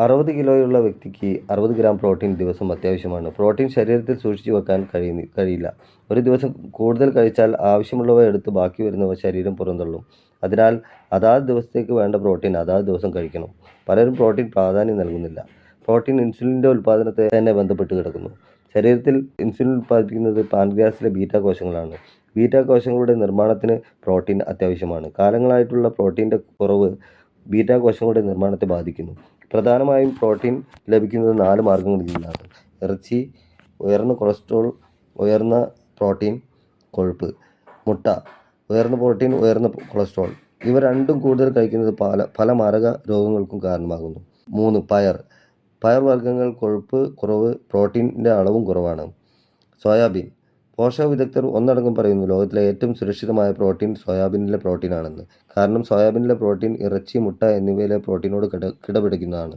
60 കിലോയുള്ള വ്യക്തിക്ക് 60 gram protein ദിവസം അത്യാവശ്യമാണ്. പ്രോട്ടീൻ ശരീരത്തിൽ സൂക്ഷിച്ചു വെക്കാൻ കഴിയില്ല. ഒരു ദിവസം കൂടുതൽ കഴിച്ചാൽ ആവശ്യമുള്ളവ എടുത്ത് ബാക്കി വരുന്നവ ശരീരം പുറന്തള്ളും. അതിനാൽ അതാത് ദിവസത്തേക്ക് വേണ്ട പ്രോട്ടീൻ അതാത് ദിവസം കഴിക്കണം. പലരും പ്രോട്ടീൻ പ്രാധാന്യം നൽകുന്നില്ല. പ്രോട്ടീൻ ഇൻസുലിൻ്റെ ഉൽപ്പാദനത്തെ തന്നെ ബന്ധപ്പെട്ട് കിടക്കുന്നു. ശരീരത്തിൽ ഇൻസുലിൻ ഉൽപ്പാദിപ്പിക്കുന്നത് പാൻക്രിയാസിലെ ബീറ്റാ കോശങ്ങളാണ്. ബീറ്റാ കോശങ്ങളുടെ നിർമ്മാണത്തിന് പ്രോട്ടീൻ അത്യാവശ്യമാണ്. കാലങ്ങളായിട്ടുള്ള പ്രോട്ടീൻ്റെ കുറവ് ബീറ്റാ കോശങ്ങളുടെ നിർമ്മാണത്തെ ബാധിക്കുന്നു. പ്രധാനമായും പ്രോട്ടീൻ ലഭിക്കുന്നത് 4 മാർഗ്ഗങ്ങളിൽ നിന്നാണ്. ഇറച്ചി, ഉയർന്ന കൊളസ്ട്രോൾ, ഉയർന്ന പ്രോട്ടീൻ, കൊഴുപ്പ്. മുട്ട, ഉയർന്ന പ്രോട്ടീൻ, ഉയർന്ന കൊളസ്ട്രോൾ. ഇവ രണ്ടും കൂടുതൽ കഴിക്കുന്നത് പല മാരക രോഗങ്ങൾക്കും കാരണമാകുന്നു. 3. പയർവർഗ്ഗങ്ങൾ കൊഴുപ്പ് കുറവ്, പ്രോട്ടീൻ്റെ അളവും കുറവാണ്. സോയാബീൻ. പോഷക വിദഗ്ധർ ഒന്നടങ്കം പറയുന്നു ലോകത്തിലെ ഏറ്റവും സുരക്ഷിതമായ പ്രോട്ടീൻ സോയാബീനിലെ പ്രോട്ടീനാണെന്ന്. കാരണം സോയാബീനിലെ പ്രോട്ടീൻ ഇറച്ചി, മുട്ട എന്നിവയിലെ പ്രോട്ടീനോട് കിടപിടിക്കുന്നതാണ്.